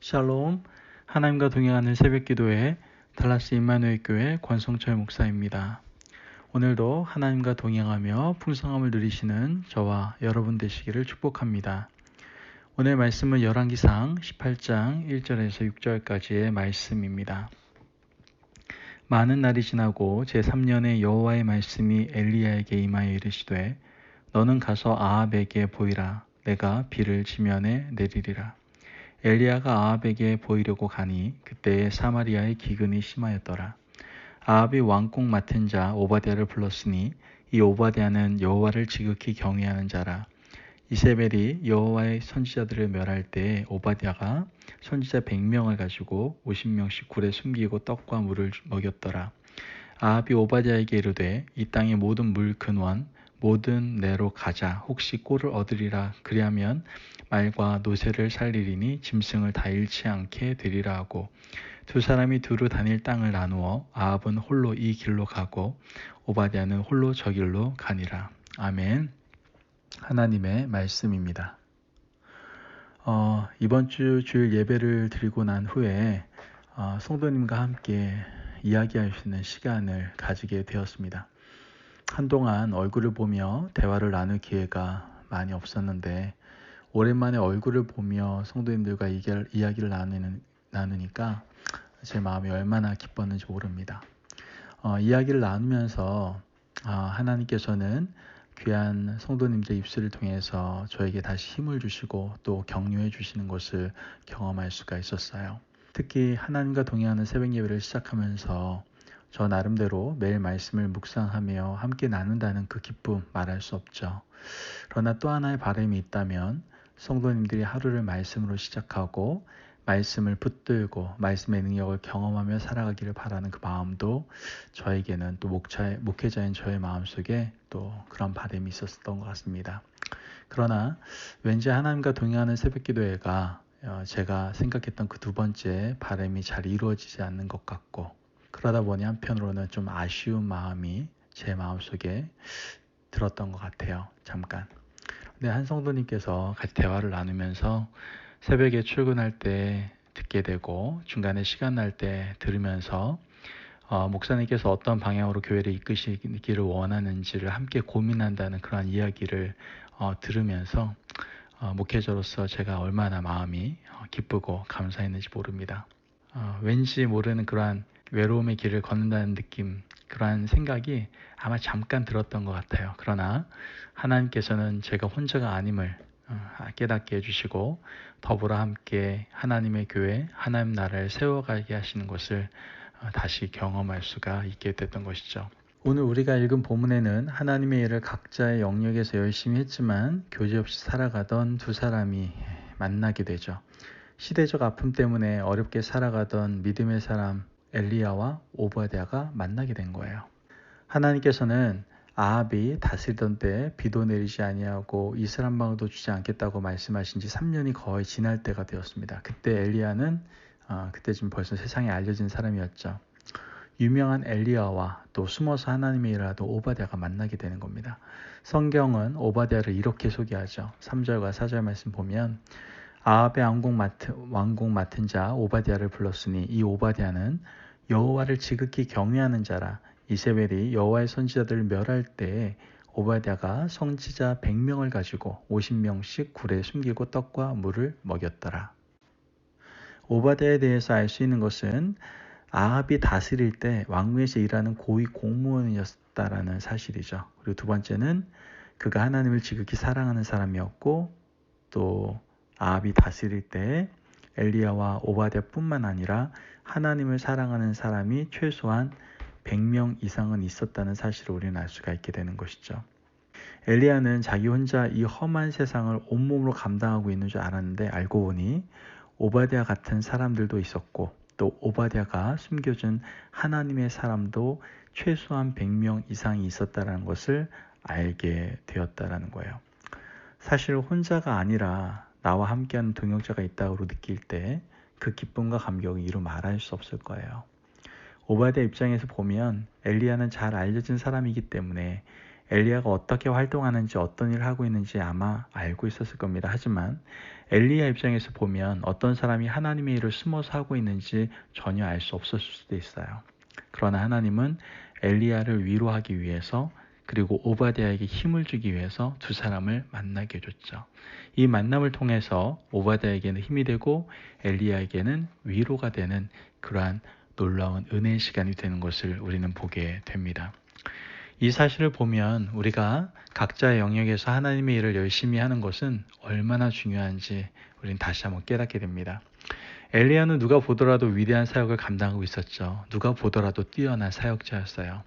샬롬, 하나님과 동행하는 새벽기도회 달라스 임마누엘 교회 권성철 목사입니다. 오늘도 하나님과 동행하며 풍성함을 누리시는 저와 여러분 되시기를 축복합니다. 오늘 말씀은 열왕기상 18장 1절에서 6절까지의 말씀입니다. 많은 날이 지나고 제3년에 여호와의 말씀이 엘리야에게 임하여 이르시되 너는 가서 아합에게 보이라. 내가 비를 지면에 내리리라. 엘리야가 아합에게 보이려고 가니 그때에 사마리아의 기근이 심하였더라. 아합이 왕궁 맡은 자 오바댜를 불렀으니 이 오바댜는 여호와를 지극히 경외하는 자라. 이세벨이 여호와의 선지자들을 멸할 때에 오바댜가 선지자 100명을 가지고 50명씩 굴에 숨기고 떡과 물을 먹였더라. 아합이 오바댜에게 이르되 이 땅의 모든 물 근원 모든 내로 가자. 혹시 꼴을 얻으리라. 그리하면 말과 노새를 살리리니 짐승을 다 잃지 않게 되리라 하고 두 사람이 두루 다닐 땅을 나누어 아합은 홀로 이 길로 가고 오바댜는 홀로 저 길로 가니라. 아멘. 하나님의 말씀입니다. 이번 주 주일 예배를 드리고 난 후에 성도님과 함께 이야기할 수 있는 시간을 가지게 되었습니다. 한동안 얼굴을 보며 대화를 나눌 기회가 많이 없었는데 오랜만에 얼굴을 보며 성도님들과 이야기를 나누니까 제 마음이 얼마나 기뻤는지 모릅니다. 이야기를 나누면서 하나님께서는 귀한 성도님들의 입술을 통해서 저에게 다시 힘을 주시고 또 격려해 주시는 것을 경험할 수가 있었어요. 특히 하나님과 동행하는 새벽 예배를 시작하면서 저 나름대로 매일 말씀을 묵상하며 함께 나눈다는 그 기쁨 말할 수 없죠. 그러나 또 하나의 바람이 있다면 성도님들이 하루를 말씀으로 시작하고 말씀을 붙들고 말씀의 능력을 경험하며 살아가기를 바라는 그 마음도 저에게는 또 목회자인 저의 마음속에 또 그런 바람이 있었던 것 같습니다. 그러나 왠지 하나님과 동행하는 새벽기도회가 제가 생각했던 그 두 번째 바람이 잘 이루어지지 않는 것 같고 그러다 보니 한편으로는 좀 아쉬운 마음이 제 마음속에 들었던 것 같아요. 잠깐. 근데 한 성도님께서 같이 대화를 나누면서 새벽에 출근할 때 듣게 되고 중간에 시간 날 때 들으면서 목사님께서 어떤 방향으로 교회를 이끄시기를 원하는지를 함께 고민한다는 그런 이야기를 들으면서 목회자로서 제가 얼마나 마음이 기쁘고 감사했는지 모릅니다. 왠지 모르는 그러한 외로움의 길을 걷는다는 느낌, 그러한 생각이 아마 잠깐 들었던 것 같아요. 그러나 하나님께서는 제가 혼자가 아님을 깨닫게 해주시고 더불어 함께 하나님의 교회, 하나님 나라를 세워가게 하시는 것을 다시 경험할 수가 있게 됐던 것이죠. 오늘 우리가 읽은 본문에는 하나님의 일을 각자의 영역에서 열심히 했지만 교제 없이 살아가던 두 사람이 만나게 되죠. 시대적 아픔 때문에 어렵게 살아가던 믿음의 사람 엘리야와 오바댜가 만나게 된 거예요. 하나님께서는 아합이 다스리던 때 비도 내리지 아니하고 이슬 한 방울도 주지 않겠다고 말씀하신 지 3년이 거의 지날 때가 되었습니다. 그때 엘리야는 그때 지금 벌써 세상에 알려진 사람이었죠. 유명한 엘리야와 또 숨어서 하나님의 일을 하던 오바댜가 만나게 되는 겁니다. 성경은 오바댜를 이렇게 소개하죠. 3절과 4절 말씀 보면 아합의 왕궁 맡은 자 오바댜를 불렀으니 이 오바댜는 여호와를 지극히 경외하는 자라. 이세벨이 여호와의 선지자들을 멸할 때에 오바댜가 선지자 100명을 가지고 50명씩 굴에 숨기고 떡과 물을 먹였더라. 오바댜에 대해서 알 수 있는 것은 아합이 다스릴 때 왕궁에서 일하는 고위 공무원이었다라는 사실이죠. 그리고 두 번째는 그가 하나님을 지극히 사랑하는 사람이었고 또 아합이 다스릴 때 엘리야와 오바댜뿐만 아니라 하나님을 사랑하는 사람이 최소한 100명 이상은 있었다는 사실을 우리는 알 수가 있게 되는 것이죠. 엘리야는 자기 혼자 이 험한 세상을 온몸으로 감당하고 있는 줄 알았는데 알고 보니 오바댜 같은 사람들도 있었고 또 오바댜가 숨겨준 하나님의 사람도 최소한 100명 이상이 있었다는 것을 알게 되었다는 거예요. 사실 혼자가 아니라 나와 함께하는 동역자가 있다고 느낄 때 그 기쁨과 감격은 이루 말할 수 없을 거예요. 오바댜 입장에서 보면 엘리야는 잘 알려진 사람이기 때문에 엘리야가 어떻게 활동하는지 어떤 일을 하고 있는지 아마 알고 있었을 겁니다. 하지만 엘리야 입장에서 보면 어떤 사람이 하나님의 일을 숨어서 하고 있는지 전혀 알 수 없었을 수도 있어요. 그러나 하나님은 엘리야를 위로하기 위해서 그리고 오바댜에게 힘을 주기 위해서 두 사람을 만나게 해줬죠. 이 만남을 통해서 오바댜에게는 힘이 되고 엘리야에게는 위로가 되는 그러한 놀라운 은혜의 시간이 되는 것을 우리는 보게 됩니다. 이 사실을 보면 우리가 각자의 영역에서 하나님의 일을 열심히 하는 것은 얼마나 중요한지 우리는 다시 한번 깨닫게 됩니다. 엘리야는 누가 보더라도 위대한 사역을 감당하고 있었죠. 누가 보더라도 뛰어난 사역자였어요.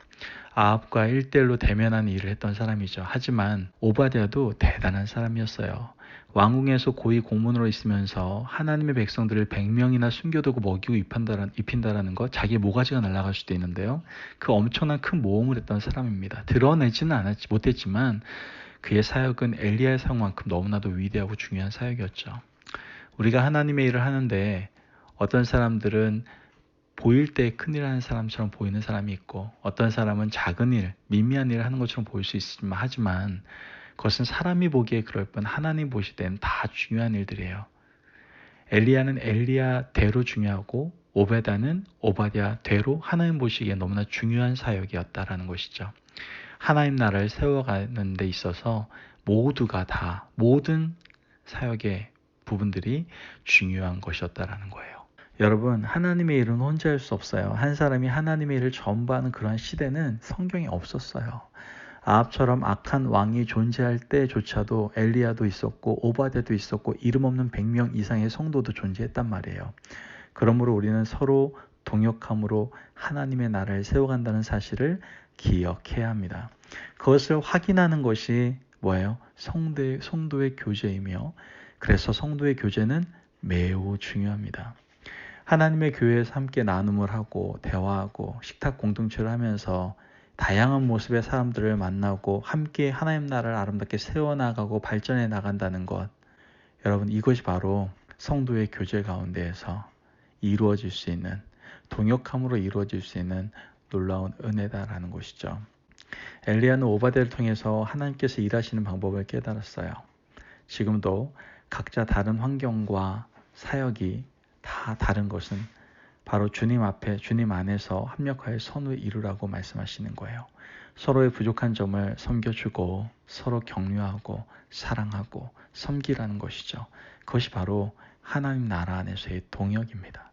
아합과 1대1로 대면하는 일을 했던 사람이죠. 하지만 오바댜도 대단한 사람이었어요. 왕궁에서 고위 공문으로 있으면서 하나님의 백성들을 100명이나 숨겨두고 먹이고 입힌다라는 것, 자기의 모가지가 날아갈 수도 있는데요. 그 엄청난 큰 모험을 했던 사람입니다. 드러내지는 못했지만 그의 사역은 엘리야의 사역만큼 너무나도 위대하고 중요한 사역이었죠. 우리가 하나님의 일을 하는데 어떤 사람들은 보일 때 큰일 하는 사람처럼 보이는 사람이 있고 어떤 사람은 작은 일, 미미한 일을 하는 것처럼 보일 수 있지만 하지만 그것은 사람이 보기에 그럴 뿐 하나님 보실 때는 다 중요한 일들이에요. 엘리야는 엘리야대로 중요하고 오베다는 오바댜대로 하나님 보시기에 너무나 중요한 사역이었다라는 것이죠. 하나님 나라를 세워가는 데 있어서 모두가 다 모든 사역의 부분들이 중요한 것이었다라는 거예요. 여러분, 하나님의 일은 혼자 할 수 없어요. 한 사람이 하나님의 일을 전부하는 그런 시대는 성경에 없었어요. 아합처럼 악한 왕이 존재할 때조차도 엘리야도 있었고 오바댜도 있었고 이름 없는 100명 이상의 성도도 존재했단 말이에요. 그러므로 우리는 서로 동역함으로 하나님의 나라를 세워간다는 사실을 기억해야 합니다. 그것을 확인하는 것이 뭐예요? 성도의 교제이며 그래서 성도의 교제는 매우 중요합니다. 하나님의 교회에서 함께 나눔을 하고 대화하고 식탁 공동체를 하면서 다양한 모습의 사람들을 만나고 함께 하나님 나라를 아름답게 세워나가고 발전해 나간다는 것, 여러분 이것이 바로 성도의 교제 가운데에서 이루어질 수 있는 동역함으로 이루어질 수 있는 놀라운 은혜다라는 것이죠. 엘리야는 오바댜를 통해서 하나님께서 일하시는 방법을 깨달았어요. 지금도 각자 다른 환경과 사역이 다 다른 것은 바로 주님 앞에 주님 안에서 합력하여 선을 이루라고 말씀하시는 거예요. 서로의 부족한 점을 섬겨주고 서로 격려하고 사랑하고 섬기라는 것이죠. 그것이 바로 하나님 나라 안에서의 동역입니다.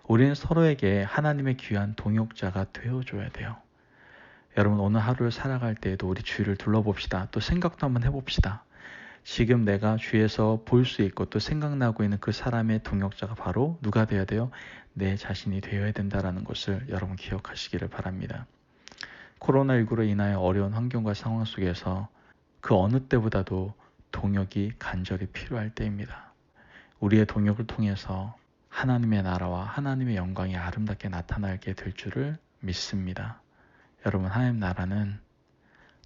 우리는 서로에게 하나님의 귀한 동역자가 되어줘야 돼요. 여러분 오늘 하루를 살아갈 때에도 우리 주위를 둘러봅시다. 또 생각도 한번 해봅시다. 지금 내가 주위에서 볼 수 있고 또 생각나고 있는 그 사람의 동역자가 바로 누가 되어야 돼요? 내 자신이 되어야 된다는 것을 여러분 기억하시기를 바랍니다. 코로나19로 인하여 어려운 환경과 상황 속에서 그 어느 때보다도 동역이 간절히 필요할 때입니다. 우리의 동역을 통해서 하나님의 나라와 하나님의 영광이 아름답게 나타나게 될 줄을 믿습니다. 여러분 하나님 나라는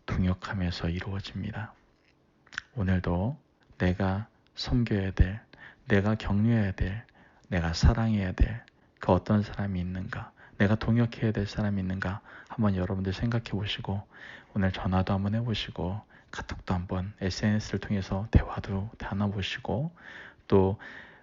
동역하면서 이루어집니다. 오늘도 내가 섬겨야 될, 내가 격려해야 될, 내가 사랑해야 될 그 어떤 사람이 있는가, 내가 동역해야 될 사람이 있는가 한번 여러분들 생각해 보시고 오늘 전화도 한번 해보시고 카톡도 한번 SNS를 통해서 대화도 나눠보시고 또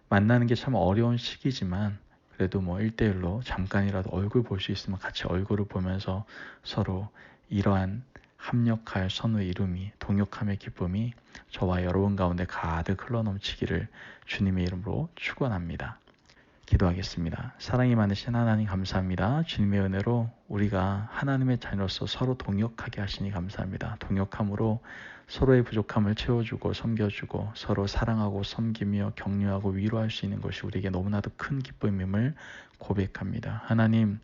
만나는 게 참 어려운 시기지만 그래도 뭐 1대1로 잠깐이라도 얼굴 볼 수 있으면 같이 얼굴을 보면서 서로 이러한 합력할 선의 이름이 동역함의 기쁨이 저와 여러분 가운데 가득 흘러넘치기를 주님의 이름으로 축원합니다. 기도하겠습니다. 사랑이 많으신 하나님 감사합니다. 주님의 은혜로 우리가 하나님의 자녀로서 서로 동역하게 하시니 감사합니다. 동역함으로 서로의 부족함을 채워주고 섬겨주고 서로 사랑하고 섬기며 격려하고 위로할 수 있는 것이 우리에게 너무나도 큰 기쁨임을 고백합니다. 하나님,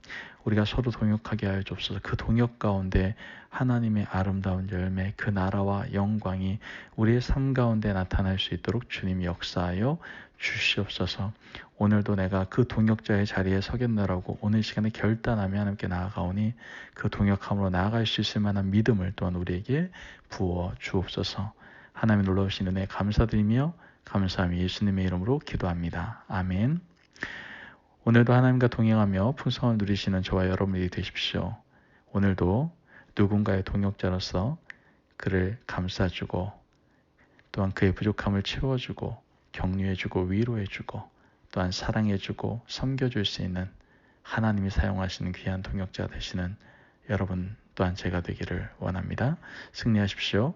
우리가 서로 동역하게 하여 주옵소서. 그 동역 가운데 하나님의 아름다운 열매, 그 나라와 영광이 우리의 삶 가운데 나타날 수 있도록 주님이 역사하여 주시옵소서. 오늘도 내가 그 동역자의 자리에 서겠노라고 오늘 시간에 결단하며 하나님께 나아가오니 그 동역함으로 나아갈 수 있을 만한 믿음을 또한 우리에게 부어 주옵소서. 하나님 놀라우신 은혜 감사드리며 감사하며 예수님의 이름으로 기도합니다. 아멘. 오늘도 하나님과 동행하며 풍성함을 누리시는 저와 여러분이 되십시오. 오늘도 누군가의 동역자로서 그를 감싸주고 또한 그의 부족함을 채워주고 격려해주고 위로해주고 또한 사랑해주고 섬겨줄 수 있는 하나님이 사용하시는 귀한 동역자 되시는 여러분 또한 제가 되기를 원합니다. 승리하십시오.